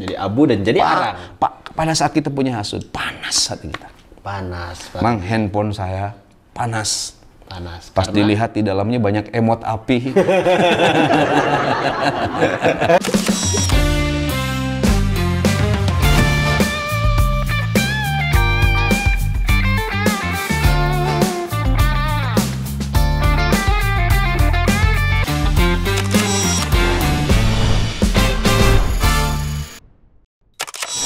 Jadi abu dan jadi arang. Pada saat kita punya hasud, panas hati kita. Panas. Mang, handphone saya panas. Panas. Pas dilihat di dalamnya banyak emot api.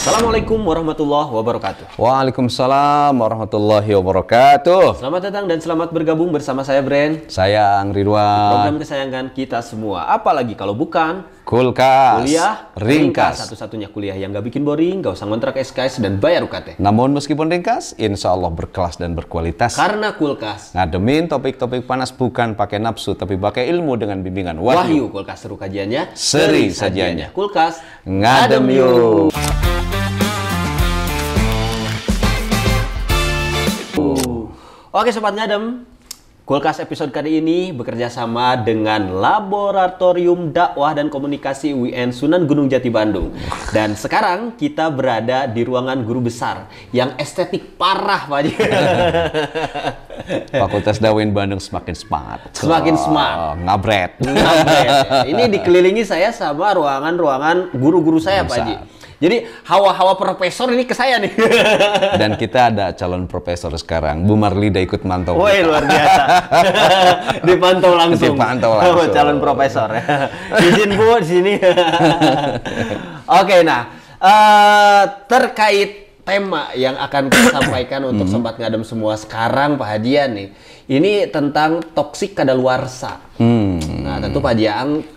Assalamualaikum warahmatullahi wabarakatuh. Waalaikumsalam warahmatullahi wabarakatuh. Selamat datang dan selamat bergabung bersama saya Bren. Saya Ang Ridwan. Program kesayangan kita semua. Apalagi kalau bukan Kulkas Kuliah Ringkas. Satu-satunya kuliah yang gak bikin boring, gak usah ngontrak SKS dan bayar UKT. Namun meskipun ringkas, insya Allah berkelas dan berkualitas. Karena Kulkas Ngademin topik-topik panas bukan pakai nafsu, tapi pakai ilmu dengan bimbingan Wahyu. Kulkas seru kajiannya, Seri sajiannya. Kulkas Ngadem yuk. Oke Sobat Ngadem, Kulkas episode kali ini bekerja sama dengan Laboratorium Dakwah dan Komunikasi UIN Sunan Gunung Jati Bandung. Dan sekarang kita berada di ruangan guru besar yang estetik parah Pak Haji. Fakultas Dawin Bandung semakin smart. Semakin smart. Ngabret. Ngabret. Ini dikelilingi saya sama ruangan-ruangan guru-guru saya Pak Haji. Jadi hawa-hawa profesor ini ke saya nih. Dan kita ada calon profesor sekarang. Bu Marlida ikut mantau. Woi luar biasa. Dipantau langsung. Dipantau langsung. Calon profesor. Izin Bu di sini. Oke, nah terkait tema yang akan kita sampaikan untuk Sobat Ngadem semua sekarang Pak Hadian nih. Ini tentang toksik kadaluarsa. Nah tentu Pak Jiang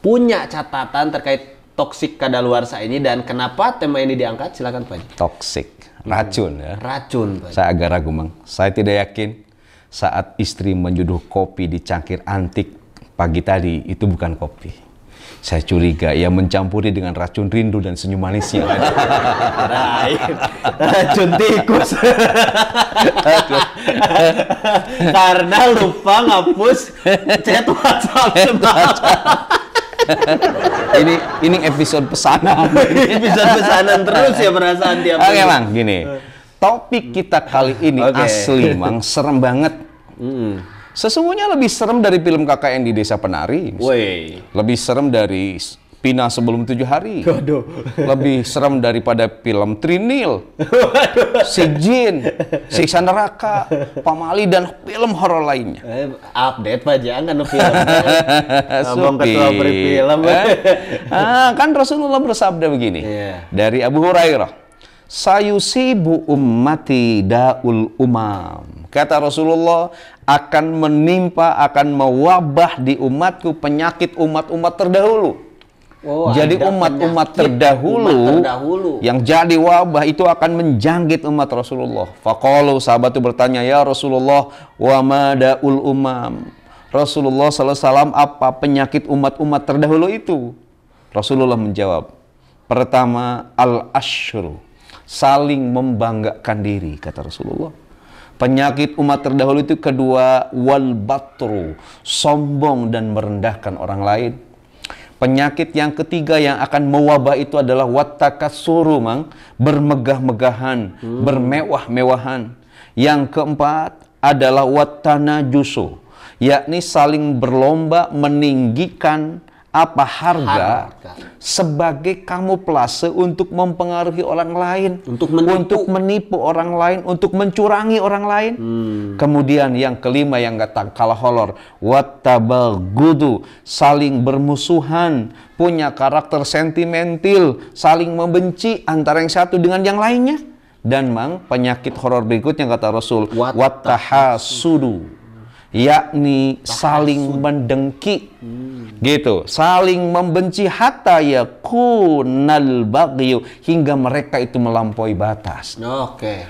punya catatan terkait toksik kadaluarsa ini dan kenapa tema ini diangkat? Silakan Pak Haji. Toksik, racun ya. Racun Pak Haji. Saya agak ragu Mang. Saya tidak yakin saat istri menjuduh kopi di cangkir antik pagi tadi itu bukan kopi. Saya curiga ia mencampuri dengan racun rindu dan senyum manisnya. Racun tikus. Karena lupa ngapus chat WhatsApp semalam. ini episode pesanan. Episode pesanan terus ya perasaan tiap Oke Mang, gini. Topik kita kali ini asli Mang, serem banget. Sesungguhnya lebih serem dari film KKN di Desa Penari. Lebih serem dari Pina Sebelum 7 Hari. Waduh. Lebih serem daripada film Trinil, Si Jin, Siksa Neraka, Pamali, dan film horor lainnya. Update Pak jangan film. Ngomong ketua film. Kan Rasulullah bersabda begini. Dari Abu Hurairah. Sayusibu ummati daul umam. Kata Rasulullah, akan menimpa, akan mewabah di umatku penyakit umat-umat terdahulu. Jadi umat-umat terdahulu yang jadi wabah itu akan menjangkit umat Rasulullah. Faqalu, sahabat itu bertanya, ya Rasulullah, wa madaul umam. Rasulullah SAW, apa penyakit umat-umat terdahulu itu? Rasulullah menjawab, pertama al-ashru, saling membanggakan diri, kata Rasulullah. Penyakit umat terdahulu itu kedua, wal batru, sombong dan merendahkan orang lain. Penyakit yang ketiga yang akan mewabah itu adalah wattakatsuru Mang, bermegah-megahan, bermewah-mewahan. Yang keempat adalah wattanajusu, yakni saling berlomba meninggikan harga sebagai kamuflase untuk mempengaruhi orang lain, untuk menipu orang lain, untuk mencurangi orang lain. Kemudian yang kelima yang gak kalah horor, wattabagudu, saling bermusuhan, punya karakter sentimental, saling membenci antara yang satu dengan yang lainnya. Dan Mang, penyakit horor berikutnya kata Rasul, wattahasudu, yakni saling mendengki. Gitu, saling membenci hatta yakunal baghyu, hingga mereka itu melampaui batas.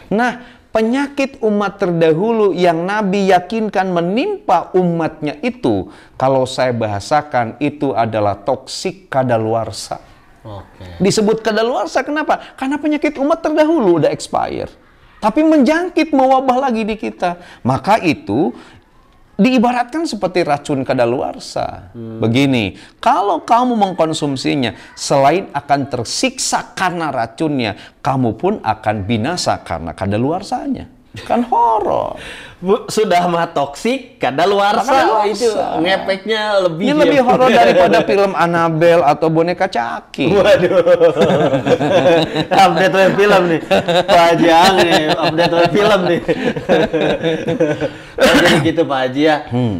Nah, penyakit umat terdahulu yang Nabi yakinkan menimpa umatnya itu, kalau saya bahasakan itu adalah toksik kadaluarsa. Disebut kadaluarsa kenapa? Karena penyakit umat terdahulu udah expire, tapi menjangkit, mewabah lagi di kita. Maka itu diibaratkan seperti racun kadaluarsa. Begini, kalau kamu mengkonsumsinya, selain akan tersiksa karena racunnya, kamu pun akan binasa karena kadaluarsanya. Kan horor. Sudah mah toksik, kadaluarsa itu ngepeknya lebih. Ini lebih horor daripada film Annabelle atau boneka Chucky. Waduh. Update film nih. Pak Haji nih, update film nih. Jadi gitu Pak Haji ya.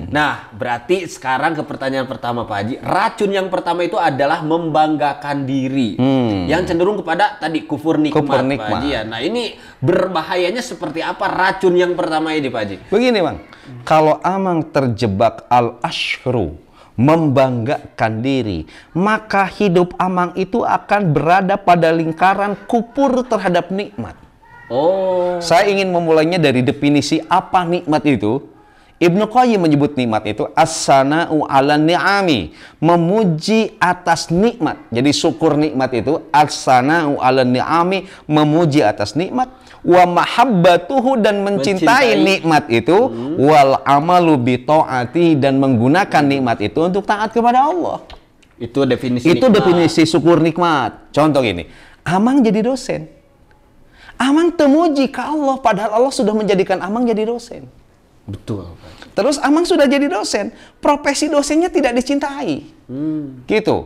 Nah, berarti sekarang ke pertanyaan pertama Pak Haji. Racun yang pertama itu adalah membanggakan diri. Yang cenderung kepada tadi kufur nikmat, Pak Haji ya. Nah, ini berbahayanya seperti apa racun yang pertama ini Pak Haji? Begini Bang, kalau Amang terjebak al-ashru, membanggakan diri, maka hidup Amang itu akan berada pada lingkaran kupur terhadap nikmat. Oh. Saya ingin memulainya dari definisi apa nikmat itu. Ibnu Qayyim menyebut nikmat itu as-sana'u 'ala ni'ami, memuji atas nikmat. Jadi syukur nikmat itu as-sana'u 'ala ni'ami, memuji atas nikmat, wa mahabbatuhu, dan mencintai nikmat itu, wal amalu bi ta'ati, dan menggunakan nikmat itu untuk taat kepada Allah. Itu definisi itu nikmat. Definisi syukur nikmat. Contoh gini, Amang jadi dosen. Amang temuji ke Allah padahal Allah sudah menjadikan Amang jadi dosen. Betul. Terus Amang sudah jadi dosen, profesi dosennya tidak dicintai. Gitu.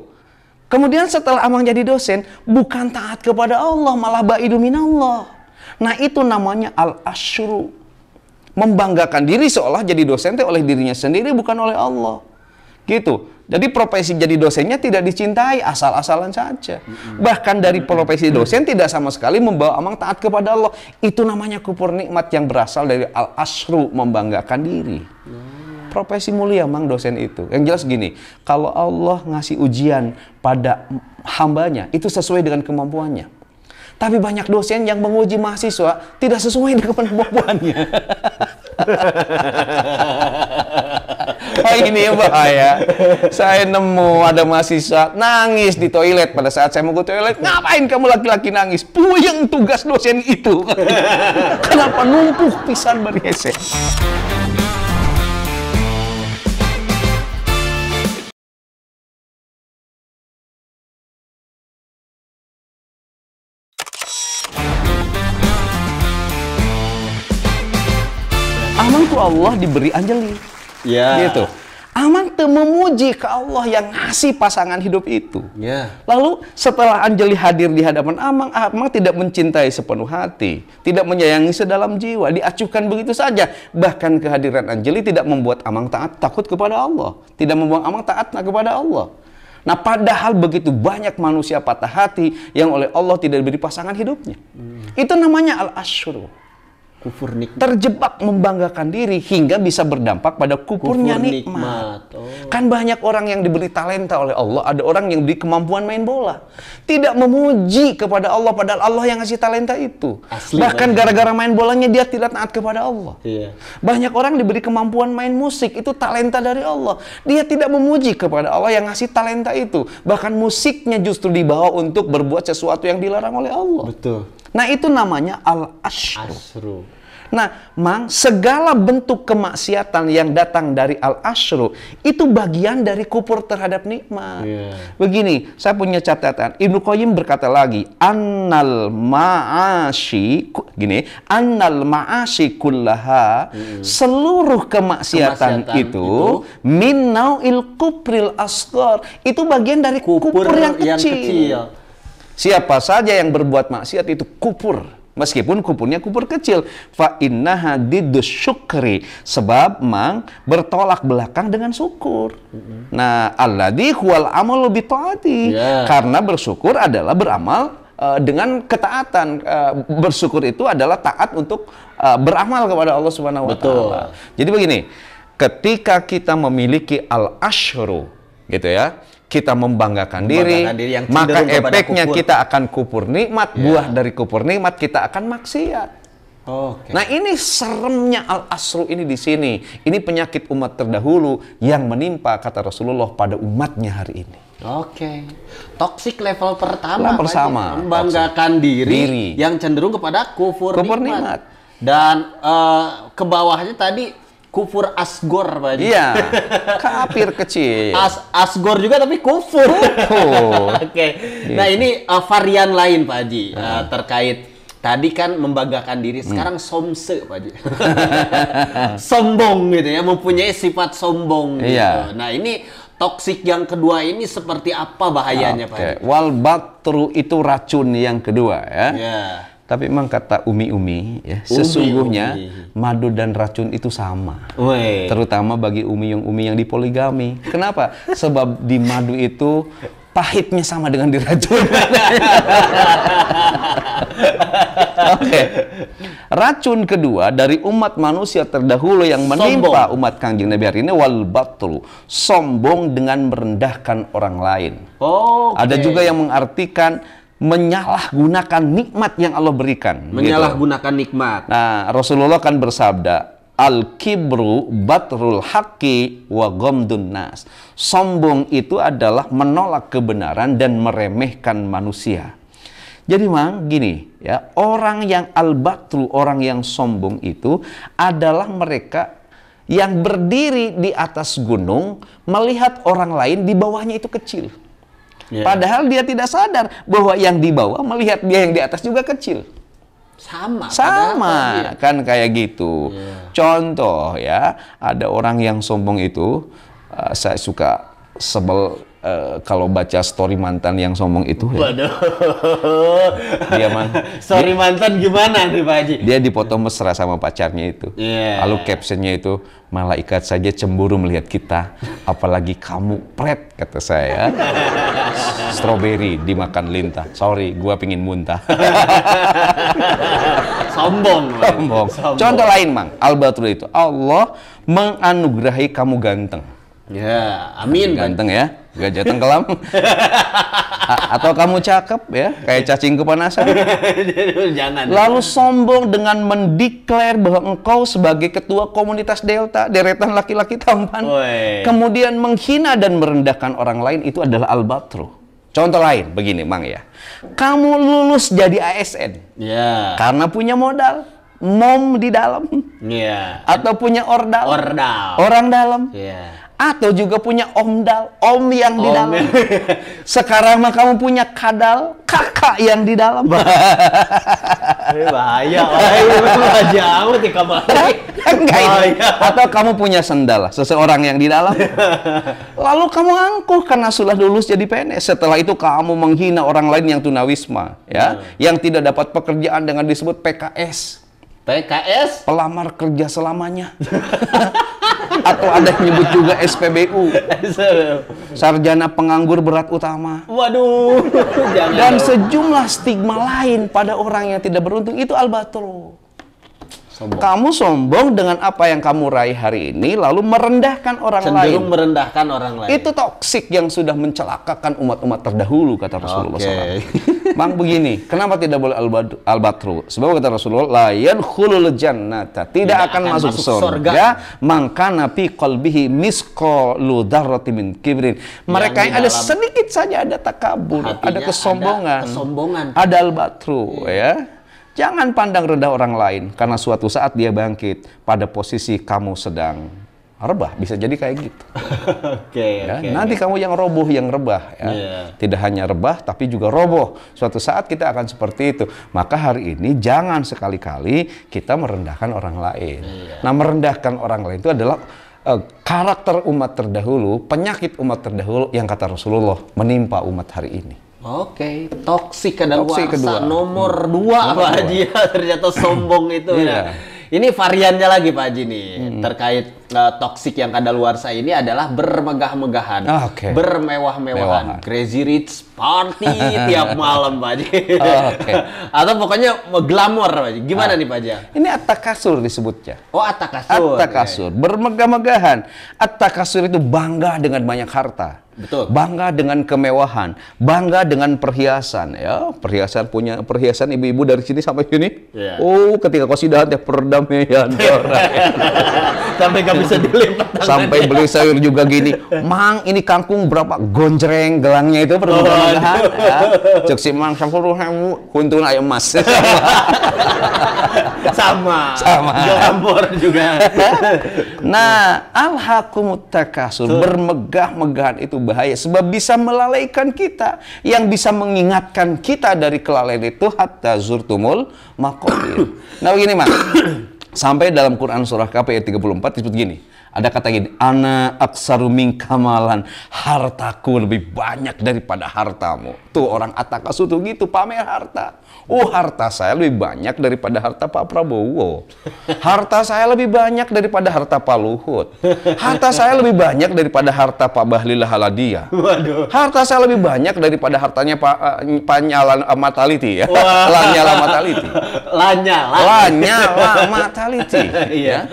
Kemudian setelah Amang jadi dosen, bukan taat kepada Allah, malah ba'idu minallah. Nah, itu namanya al-ashru. Membanggakan diri seolah jadi dosen oleh dirinya sendiri, bukan oleh Allah. Gitu. Jadi profesi jadi dosennya tidak dicintai, asal-asalan saja. Bahkan dari profesi dosen tidak sama sekali membawa Amang taat kepada Allah. Itu namanya kufur nikmat yang berasal dari al-ashru, membanggakan diri. Profesi mulia Mang dosen itu. Yang jelas gini, kalau Allah ngasih ujian pada hambanya, itu sesuai dengan kemampuannya. Tapi banyak dosen yang menguji mahasiswa tidak sesuai dengan kemampuannya. Ini bahaya. Saya nemu ada mahasiswa nangis di toilet pada saat saya mau ke toilet. Ngapain kamu laki-laki nangis? Puyeng tugas dosen itu. Kenapa numpuk pisan berhese? Amang tuh Allah diberi anjali. Ya. Gitu. Amang tuh memuji ke Allah yang ngasih pasangan hidup itu. Ya. Lalu setelah anjali hadir di hadapan Amang, Amang tidak mencintai sepenuh hati, tidak menyayangi sedalam jiwa, diacuhkan begitu saja. Bahkan kehadiran anjali tidak membuat Amang takut kepada Allah, tidak membuat Amang taat kepada Allah. Nah, padahal begitu banyak manusia patah hati yang oleh Allah tidak diberi pasangan hidupnya. Itu namanya al-ashru. Kufur nikmat. Terjebak membanggakan diri hingga bisa berdampak pada kupurnya nikmat. Oh. Kan banyak orang yang diberi talenta oleh Allah, ada orang yang diberi kemampuan main bola. Tidak memuji kepada Allah padahal Allah yang ngasih talenta itu. Asli, bahkan gara-gara main bolanya dia tidak taat kepada Allah. Iya. Banyak orang diberi kemampuan main musik, itu talenta dari Allah. Dia tidak memuji kepada Allah yang ngasih talenta itu. Bahkan musiknya justru dibawa untuk berbuat sesuatu yang dilarang oleh Allah. Betul. Nah, itu namanya al-ashru. Ashru. Nah, Mang, segala bentuk kemaksiatan yang datang dari al-ashru itu bagian dari kufur terhadap nikmat. Begini, saya punya catatan. Ibnu Qayyim berkata lagi, annal ma'ashi kullaha, seluruh kemaksiatan itu min nau'il kupril asghar, itu bagian dari kufur yang kecil. Siapa saja yang berbuat maksiat itu kufur, meskipun kufurnya kufur kecil. Fa innaha diddus syukri, sebab Mang bertolak belakang dengan syukur. Nah, alladzi huwal amalu bi taati, karena bersyukur adalah beramal dengan ketaatan. Bersyukur itu adalah taat untuk beramal kepada Allah Subhanahu wa taala. Jadi begini, ketika kita memiliki al-ashru, gitu ya, kita membanggakan diri maka efeknya kita akan kufur nikmat. Buah dari kufur nikmat kita akan maksiat. Nah, ini seremnya al-ashru ini di sini. Ini penyakit umat terdahulu yang menimpa, kata Rasulullah, pada umatnya hari ini. Toxic level pertama. Membanggakan diri yang cenderung kepada kufur nikmat. Dan ke bawahnya tadi kufur asgor, Pak Haji. Iya, kafir kecil. Asgor juga tapi kufur. Oke. Nah, ini varian lain, Pak Haji, terkait tadi kan membanggakan diri, sekarang somse, Pak Haji. Sombong gitu ya, mempunyai sifat sombong gitu. Nah, ini toksik yang kedua ini seperti apa bahayanya, Pak Haji? Wal batru itu racun yang kedua ya. Tapi memang kata umi-umi ya, sesungguhnya madu dan racun itu sama. Terutama bagi umi yang dipoligami. Kenapa? Sebab di madu itu pahitnya sama dengan di racun. Racun kedua dari umat manusia terdahulu yang menimpa umat Kangjeng Nabi hari ini, wal batru, sombong dengan merendahkan orang lain. Ada juga yang mengartikan menyalahgunakan nikmat yang Allah berikan. Menyalahgunakan nikmat. Nah, Rasulullah kan bersabda, al-kibru batrul haqqi wa ghamdun nas. Sombong itu adalah menolak kebenaran dan meremehkan manusia. Jadi mang gini ya, orang yang al-batru, orang yang sombong itu adalah mereka yang berdiri di atas gunung melihat orang lain di bawahnya itu kecil. Padahal dia tidak sadar bahwa yang di bawah melihat dia yang di atas juga kecil. Sama kan kayak gitu. Contoh ya, ada orang yang sombong itu, saya suka sebel kalau baca story mantan yang sombong itu. Waduh. Dia story mantan gimana nih, Pak Haji? Dia dipoto mesra sama pacarnya itu. Lalu captionnya itu, malaikat saja cemburu melihat kita, apalagi kamu, pret, kata saya. Strawberry dimakan lintah. Sorry, gua pingin muntah. Sombong. Contoh lain, Mang. Al-Batru itu, Allah menganugerahi kamu ganteng. Amin. Ganteng ya, gajah tenggelam. Atau kamu cakep ya, kayak cacing kepanasan. Jangan. Lalu sombong dengan mendeklar bahwa engkau sebagai ketua komunitas Delta, deretan laki-laki tampan. Kemudian menghina dan merendahkan orang lain, itu adalah al-batru. Contoh lain begini, Mang ya. Kamu lulus jadi ASN. Karena punya modal, mom di dalam. Atau punya ordal. Orang dalam. Atau juga punya omdal, om yang di dalam. Sekarang mah kamu punya kadal, kakak yang di dalam. Bahaya, jauh di kamar. Atau kamu punya sendal, seseorang yang di dalam. Lalu kamu angkuh karena sudah lulus jadi PNS. Setelah itu kamu menghina orang lain yang tunawisma, ya, yang tidak dapat pekerjaan dengan disebut PKS. PKS? Pelamar kerja selamanya. Atau ada yang nyebut juga SPBU. Sarjana penganggur berat utama. Waduh. Dan sejumlah stigma lain pada orang yang tidak beruntung, itu al-batru. Kamu sombong dengan apa yang kamu raih hari ini, lalu merendahkan orang lain. Cenderung merendahkan orang lain. Itu toksik yang sudah mencelakakan umat-umat terdahulu, kata Rasulullah SAW. Bang, begini, kenapa tidak boleh al-batru? Sebab kata Rasulullah, la yadkhulul jannata, tidak akan masuk surga mangkana fi qalbihi misqalu dzarratin min kibrin. Mereka yang ada sedikit saja ada takabur, ada kesombongan, ada al-batru, ya. Jangan pandang rendah orang lain, karena suatu saat dia bangkit pada posisi kamu sedang rebah, bisa jadi kayak gitu. Nanti kamu yang roboh, yang rebah, ya. Tidak hanya rebah, tapi juga roboh. Suatu saat kita akan seperti itu. Maka hari ini jangan sekali-kali kita merendahkan orang lain. Nah, merendahkan orang lain itu adalah karakter umat terdahulu, penyakit umat terdahulu yang kata Rasulullah menimpa umat hari ini. Toksik kadaluarsa nomor 2 Pak Haji, ternyata sombong itu. Ini variannya lagi Pak Haji nih, terkait toksik yang kadaluarsa ini adalah bermegah-megahan, bermewah-mewahan, crazy rich party tiap malam Pak Haji. Atau pokoknya glamor Pak Haji. Gimana nih Pak Haji? Ini at-takasur disebutnya. At-takasur. At-takasur, bermegah-megahan. At-takasur itu bangga dengan banyak harta. Betul. Bangga dengan kemewahan, bangga dengan perhiasan. Ya, punya perhiasan ibu-ibu dari sini sampai sini. Yeah. Oh, ketika qasidah teh perdamaian. Sampai nggak bisa dilipat. Sampai beli sayur juga gini. Mang, ini kangkung berapa? Gonjreng gelangnya itu permegah-megahan. Ya. Cek si Mang 10.000, kuntun aya emas. Sama. juga. Nah, alhaqumut takasur, bermegah-megahan itu bahaya sebab bisa melalaikan kita. Yang bisa mengingatkan kita dari kelalaian itu hatta zurtumul maqabir. Nah, begini, Mas. Sampai dalam Quran surah Kahf ayat 34 disebut gini. Ada kata gini, ana aksaru minka malan, hartaku lebih banyak daripada hartamu. Tuh orang atakasu tuh gitu, pamer harta. Oh, harta saya lebih banyak daripada harta Pak Prabowo. Harta saya lebih banyak daripada harta Pak Luhut. Harta saya lebih banyak daripada harta Pak Bahlil Lahaladia. Waduh. Harta saya lebih banyak daripada hartanya Pak Nyala Mataliti ya. Lanyala Mataliti. Lanyala Mataliti. Iya.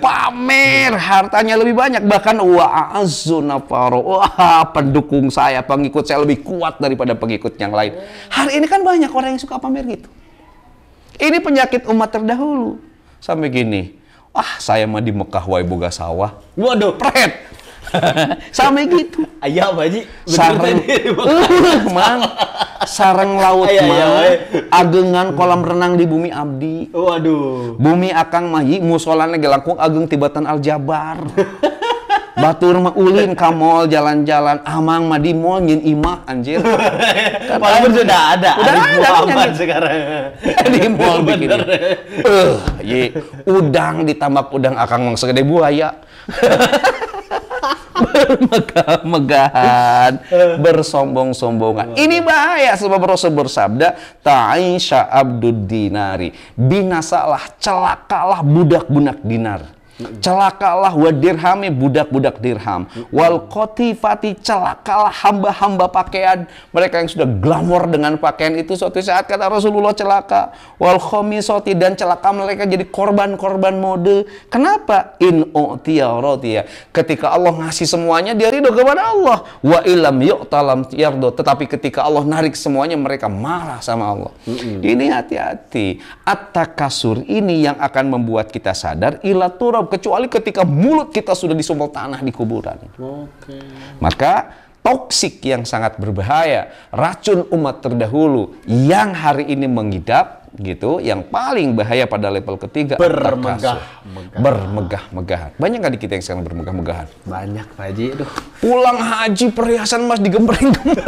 Pamer hartanya lebih banyak, bahkan wa'azzu nafaro. Wah, pendukung saya, pengikut saya lebih kuat daripada pengikut yang lain. Hari ini kan banyak orang yang suka pamer gitu. Ini penyakit umat terdahulu. Sampai gini, saya mah di Mekah wae boga sawah. Waduh, pret. Sampai gitu. Ayah Baji, sareng mang, sareng laut mah, agengan kolam renang di bumi abdi. Waduh. Bumi akang mahi musolana ge langkung ageng tibatan aljabar. Batur mah ulin ka mall jalan-jalan, amang mah di mall nyin imah anjir. Walaupun sudah ada Muhammad sekarang. Di mall bikin. Udang ditambak udang akang mah segede buaya. Bermegah-megahan, bersombong-sombongan. Ini bahaya sebab Rasul bersabda, ta'isha abdud dinari, binasalah, celakalah budak-budak dinar. Celakalah wa dirhami, budak-budak dirham. Wal qatifati, celakalah hamba-hamba pakaian. Mereka yang sudah glamor dengan pakaian itu suatu saat kata Rasulullah celaka. Wal khamisati, dan celaka mereka jadi korban-korban mode. Kenapa? In u'tiya radiya. Ketika Allah ngasih semuanya dia ridho kepada Allah. Wa ilam yu'talam yardo. Tetapi ketika Allah narik semuanya mereka marah sama Allah. Ini hati-hati. At-takasur ini yang akan membuat kita sadar ila turab, kecuali ketika mulut kita sudah disumpal tanah di kuburan. Maka toksik yang sangat berbahaya, racun umat terdahulu yang hari ini mengidap gitu, yang paling bahaya pada level ketiga, bermegah-megahan. Banyak nggak di kita yang sekarang bermegah-megahan? Banyak Pak Haji. Aduh. Pulang haji perhiasan emas digembreng-gembreng.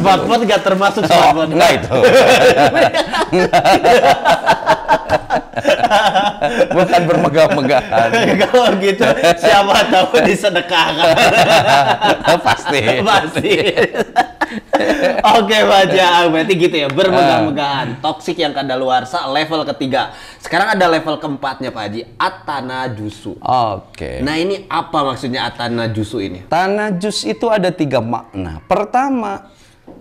Smartphone nggak termasuk smartphone. Enggak itu. Bukan bermegah-megahan. Kalau gitu siapa tahu disedekahkan. Pasti. Oke Pak Jaang, berarti gitu ya, bermegah-megahan, toksik yang kadaluarsa level ketiga. Sekarang ada level keempatnya Pak Haji, at-tanajusu. Oke. Nah ini apa maksudnya at-tanajusu ini? Tanajus itu ada 3 makna. Pertama,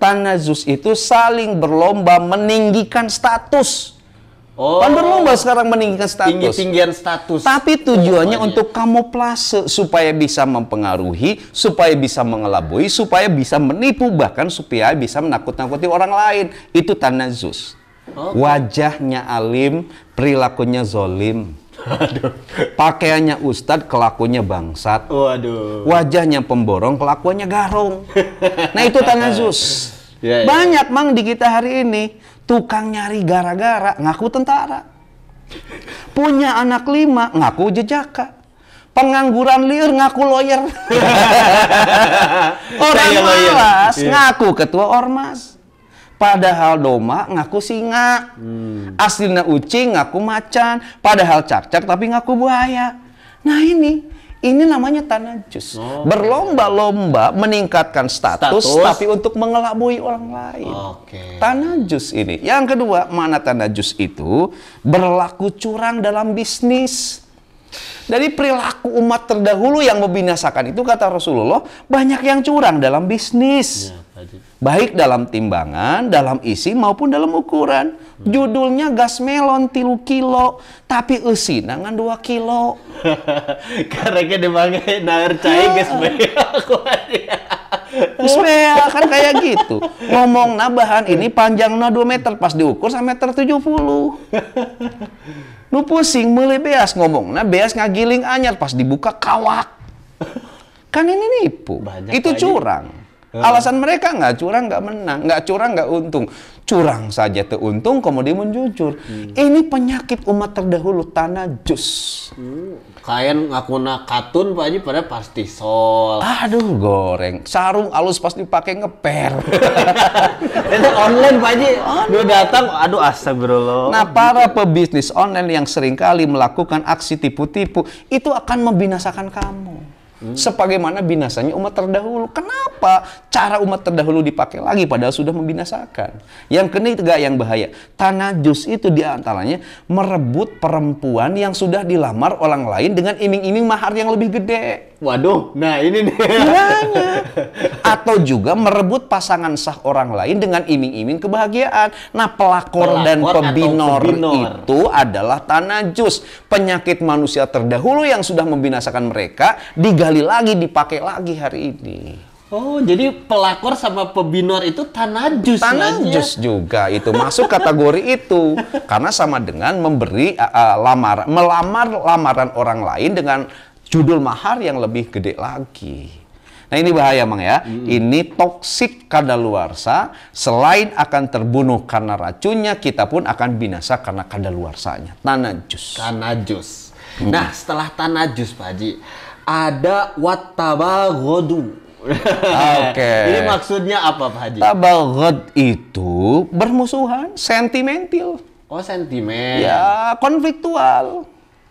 tanajus itu saling berlomba meninggikan status. Kan berlomba sekarang meninggikan status. Tinggi-tinggian status. Tapi tujuannya untuk kamuflase, supaya bisa mempengaruhi, supaya bisa mengelabui, supaya bisa menipu, bahkan supaya bisa menakut-nakuti orang lain. Itu tanazus. Wajahnya alim, perilakunya zolim. Waduh. Pakaiannya ustadz, kelakuannya bangsat. Waduh. Wajahnya pemborong, kelakuannya garong. Nah itu tanazus. Banyak mang di kita hari ini. Tukang nyari gara-gara, ngaku tentara. Punya anak 5, ngaku jejaka. Pengangguran liur, ngaku lawyer. Orang malas, ngaku ketua ormas. Padahal doma, ngaku singa. Aslina ucing, ngaku macan. Padahal cak-cak, tapi ngaku buaya. Nah ini namanya tanajus. Berlomba-lomba meningkatkan status, tapi untuk mengelabui orang lain. Tanajus ini. Yang kedua, mana tanajus itu? Berlaku curang dalam bisnis. Dari perilaku umat terdahulu yang membinasakan itu, kata Rasulullah, banyak yang curang dalam bisnis. Baik dalam timbangan, dalam isi maupun dalam ukuran. Judulnya gas melon 3 kilo, tapi nangan 2 kilo. Karena dibangai nair cai gas Ismea kan kayak gitu. Ngomong bahan ini panjangnya 2 meter, pas diukur sampai meter 70. Nu pusing meuli beas ngomong, beas ngagiling anyar, pas dibuka kawak. Kan ini nipu. Banyak itu curang. Alasan mereka nggak curang nggak menang, nggak curang nggak untung. Curang saja untung, kemudian menjujur. Ini penyakit umat terdahulu, tanajus. Kain ngakuna katun Pak Haji pada pasti sol. Aduh goreng, sarung alus pas dipakai ngeper. Itu online Pak Haji. Dia datang, aduh astagfirullah. Nah, para pebisnis online yang seringkali melakukan aksi tipu-tipu itu akan membinasakan kamu. Sebagaimana binasanya umat terdahulu. Kenapa cara umat terdahulu dipakai lagi padahal sudah membinasakan? Yang ketiga yang bahaya, tanajus itu diantaranya merebut perempuan yang sudah dilamar orang lain dengan iming-iming mahar yang lebih gede. Waduh, nah ini nih. Atau juga merebut pasangan sah orang lain dengan iming-iming kebahagiaan. Nah, pelakor dan pebinor itu adalah tanajus. Penyakit manusia terdahulu yang sudah membinasakan mereka digali lagi, dipakai lagi hari ini. Oh, jadi pelakor sama pebinor itu tanajus. Tanajus juga itu masuk kategori itu. Karena sama dengan memberi melamar lamaran orang lain dengan judul mahar yang lebih gede lagi. Nah, ini bahaya, Mang ya. Ini toksik kadaluarsa. Selain akan terbunuh karena racunnya, kita pun akan binasa karena kadaluarsanya. Tanajus. Tanajus. Nah, setelah tanajus, Pak Haji, ada wattabaghadu. Oke. Ini maksudnya apa, Pak Haji? Tabaghad itu bermusuhan, sentimental. Oh, sentimen. Ya, konfliktual.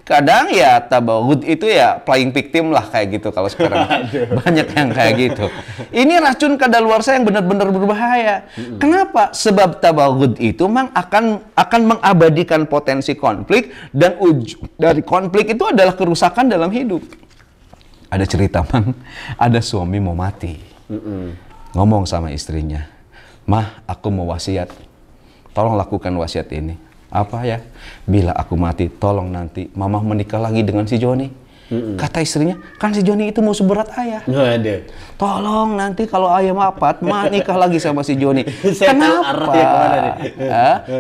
Kadang ya tabaghud itu ya playing victim lah kayak gitu kalau sekarang. Banyak yang kayak gitu. Ini racun kadaluarsa yang benar-benar berbahaya. Kenapa? Sebab tabaghud itu memang akan mengabadikan potensi konflik, dan ujung dari konflik itu adalah kerusakan dalam hidup. Ada cerita, Mang, ada suami mau mati. Ngomong sama istrinya, "Mah, aku mau wasiat. Tolong lakukan wasiat ini." Apa ya? Bila aku mati, tolong nanti Mama menikah lagi dengan si Joni. Kata istrinya, kan si Joni itu musuh berat ayah. Tolong nanti kalau ayah wafat, Ma nikah lagi sama si Joni. Kenapa?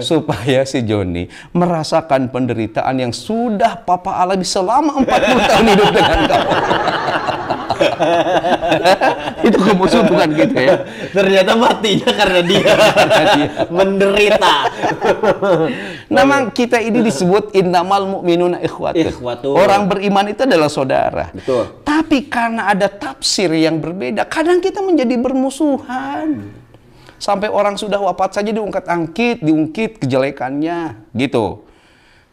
Supaya si Joni merasakan penderitaan yang sudah Papa alami selama 40 tahun hidup dengan kamu. Itu kemusuhan bukan gitu ya. Ternyata matinya karena dia menderita. Memang kita ini disebut innamal mu'minuna ikhwatun. Orang beriman itu adalah saudara. Betul. Tapi karena ada tafsir yang berbeda, kadang kita menjadi bermusuhan. Sampai orang sudah wafat saja diungkit kejelekannya, gitu.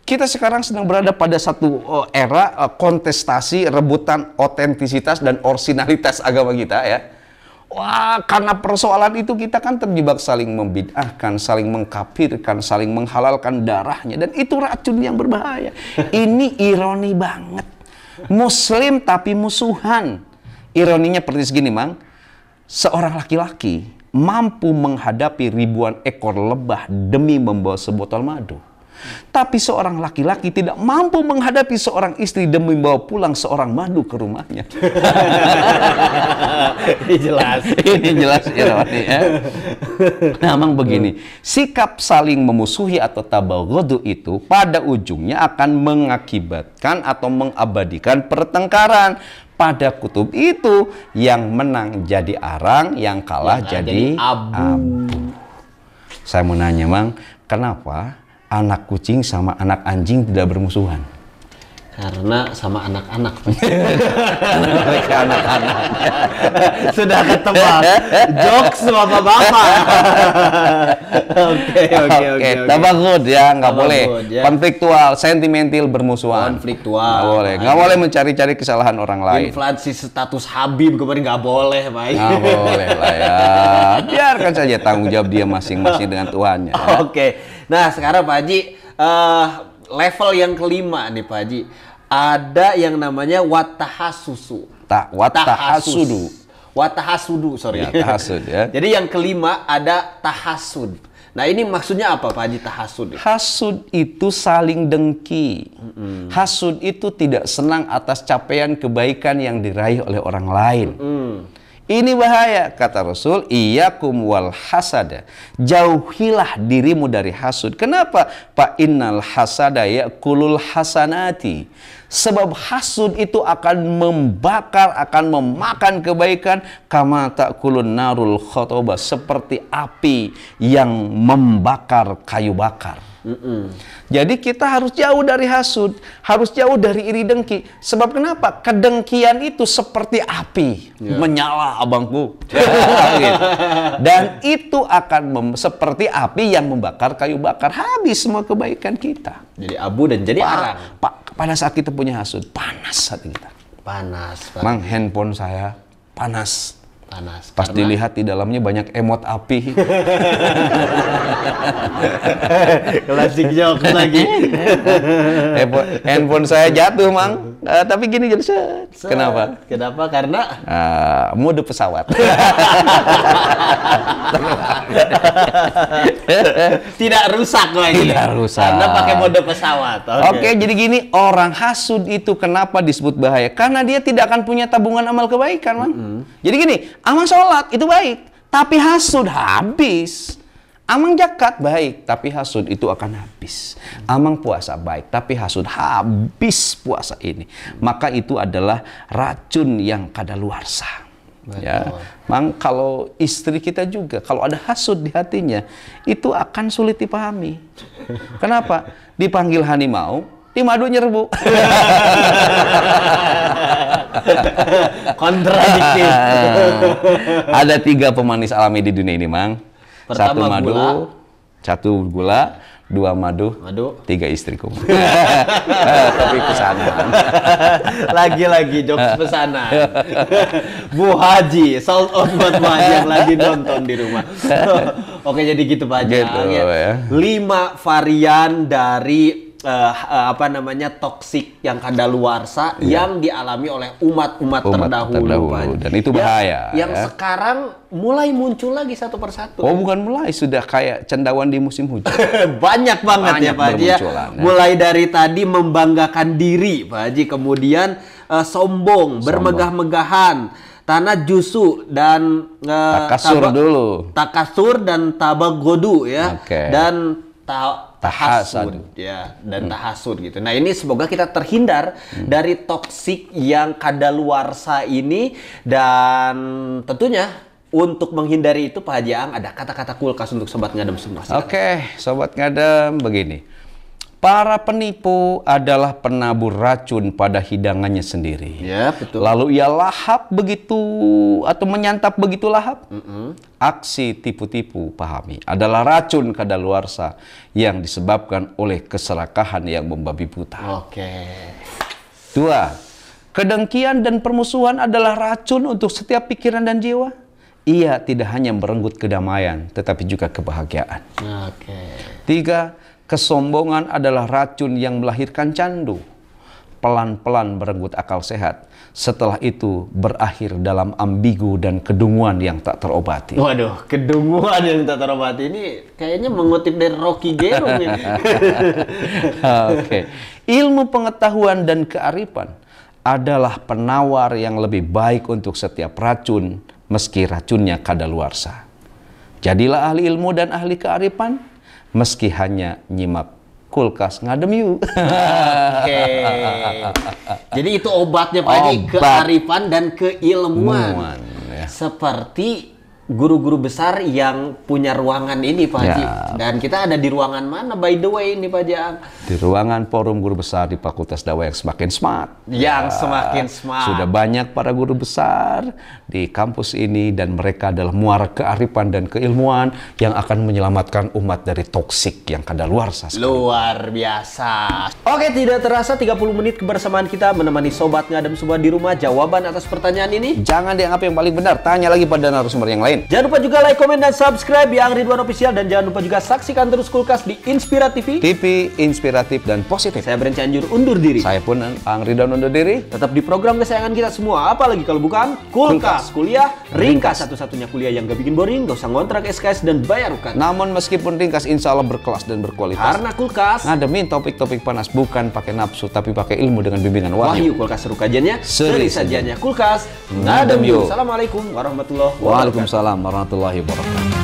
Kita sekarang sedang berada pada satu era kontestasi, rebutan otentisitas dan orisinalitas agama kita ya. Wah, karena persoalan itu kita kan terjebak saling membid'ahkan, saling mengkafirkan, saling menghalalkan darahnya, dan itu racun yang berbahaya. Ini ironi banget. Muslim tapi musuhan. Ironinya seperti segini, Mang. Seorang laki-laki mampu menghadapi ribuan ekor lebah demi membawa sebotol madu. Tapi seorang laki-laki tidak mampu menghadapi seorang istri demi membawa pulang seorang madu ke rumahnya. Ini jelas ironi ya. Memang begini, sikap saling memusuhi atau tabaghadu itu pada ujungnya akan mengakibatkan atau mengabadikan pertengkaran. Pada kutub itu yang menang jadi arang, yang kalah jadi abu. Saya mau nanya, Mang, kenapa anak kucing sama anak anjing tidak bermusuhan? Karena sama anak-anak. Karena mereka anak-anak. Sudah ketebak. Jokes bapak-bapak. Oke. Tabaghud ya, nggak boleh. Ya. Konfliktual, sentimental, bermusuhan. Konfliktual. Nggak boleh mencari-cari kesalahan orang lain. Inflasi status Habib kemarin nggak boleh, Pak. Nggak boleh lah ya. Biarkan saja tanggung jawab dia masing-masing dengan Tuhannya. Ya. Oke. Nah, sekarang Pak Haji, level yang kelima nih Pak Haji. ada yang namanya watahasusu. Watahasudu, sorry. Ya, tahasud ya. Jadi yang kelima ada tahasud. Nah ini maksudnya apa Pak Haji tahasud? Hasud itu saling dengki. Hasud itu tidak senang atas capaian kebaikan yang diraih oleh orang lain. Ini bahaya, kata Rasul, iyyakum wal hasada. Jauhilah dirimu dari hasud. Kenapa? Fa innal hasada ya'kulul hasanati. Sebab hasud itu akan membakar, akan memakan kebaikan, kama ta'kulun narul khotoba, seperti api yang membakar kayu bakar. Jadi kita harus jauh dari hasud, harus jauh dari iri dengki. Sebab kenapa? Kedengkian itu seperti api, menyala abangku. Gitu. Dan itu akan seperti api yang membakar kayu bakar, habis semua kebaikan kita. Jadi abu dan jadi arang. Pada saat kita punya hasud, panas hati kita. Panas. Mang, handphone saya panas. Pas Karena dilihat di dalamnya banyak emot api. klasik jokes lagi. Handphone saya jatuh, Mang. Tapi gini jadi set. Kenapa? Kenapa? Karena mode pesawat. tidak rusak lagi. Tidak rusak. Karena pakai mode pesawat. Oke, jadi gini, orang hasud itu kenapa disebut bahaya? Karena dia tidak akan punya tabungan amal kebaikan, Mang. Jadi gini, amal sholat itu baik, tapi hasud habis. Amang zakat baik, tapi hasud itu akan habis. Amang puasa baik, tapi hasud habis puasa ini. Maka itu adalah racun yang kadaluarsa. Ya, Mang, kalau istri kita juga, kalau ada hasud di hatinya, itu akan sulit dipahami. Kenapa? Dipanggil hani mau, di madu nyerbu. Kontradiktif. Ada 3 pemanis alami di dunia ini, Mang. Pertama 1 madu, 1 gula, 2 madu, 3 istriku. Tapi pesanan. Lagi-lagi jokes pesanan. Bu Haji, sold out buat Bu Haji yang lagi nonton di rumah. Oke, jadi gitu Pak Haji. Gitu, ya. 5 varian dari toksik yang kadaluarsa yang dialami oleh umat-umat terdahulu. Dan itu bahaya. Yang sekarang mulai muncul lagi satu persatu. Oh, bukan mulai, sudah kayak cendawan di musim hujan. Banyak banget ya Pak Haji. Mulai dari tadi membanggakan diri Pak Haji, kemudian sombong, bermegah-megahan, tanah jusu dan takasur dan tabagodu ya. Dan tahasud ya, dan tahasud gitu. Nah, ini semoga kita terhindar dari toksik yang kadaluarsa ini, dan tentunya untuk menghindari itu Pak Haji Ang ada kata-kata kulkas untuk sobat ngadem semua. Oke, sobat ngadem, begini. Para penipu adalah penabur racun pada hidangannya sendiri. Ya, betul. Lalu ia lahap begitu atau menyantap begitu lahap. Aksi tipu-tipu, pahami, adalah racun kadaluarsa yang disebabkan oleh keserakahan yang membabi buta. Oke. 2. Kedengkian dan permusuhan adalah racun untuk setiap pikiran dan jiwa. Ia tidak hanya merenggut kedamaian, tetapi juga kebahagiaan. Oke. 3. Kesombongan adalah racun yang melahirkan candu. Pelan-pelan merenggut akal sehat. Setelah itu berakhir dalam ambigu dan kedunguan yang tak terobati. Waduh, kedunguan yang tak terobati ini kayaknya mengutip dari Rocky Gerung ini. Oke. Ilmu pengetahuan dan kearifan adalah penawar yang lebih baik untuk setiap racun, meski racunnya kadaluarsa. Jadilah ahli ilmu dan ahli kearifan, meski hanya nyimak kulkas ngadem yuk. Oke. Jadi itu obatnya Pak Haji, kearifan dan keilmuan. Seperti guru-guru besar yang punya ruangan ini Pak Haji. Dan kita ada di ruangan mana by the way ini Pak Haji? Di ruangan forum guru besar di Fakultas Dakwah yang semakin smart. Semakin smart. Sudah banyak para guru besar di kampus ini, dan mereka adalah muara kearifan dan keilmuan yang akan menyelamatkan umat dari toksik yang kadaluarsa. Luar biasa. Oke, tidak terasa 30 menit kebersamaan kita menemani sobat ngadem semua di rumah. Jawaban atas pertanyaan ini jangan dianggap yang paling benar, tanya lagi pada narasumber yang lain. Amin. Jangan lupa juga like, komen, dan subscribe Yang Ridwan Official. Dan jangan lupa juga saksikan terus Kulkas di Inspira TV. TV inspiratif dan positif. Saya Bren Cianjur undur diri. Saya pun Ang Ridwan undur diri. Tetap di program kesayangan kita semua. Apalagi kalau bukan Kulkas. Kuliah ringkas, satu-satunya kuliah yang gak bikin boring, gak usah ngontrak SKS dan bayar UKT. Namun meskipun ringkas, insya Allah berkelas dan berkualitas. Karena Kulkas ngademin topik-topik panas bukan pakai nafsu, tapi pakai ilmu dengan bimbingan wahyu. Kulkas seru kajiannya, seri sajiannya. Kulkas ngadem yuk. Assalamualaikum warahmatullahi wabarakatuh. Waalaikumsalam warahmatullahi wabarakatuh.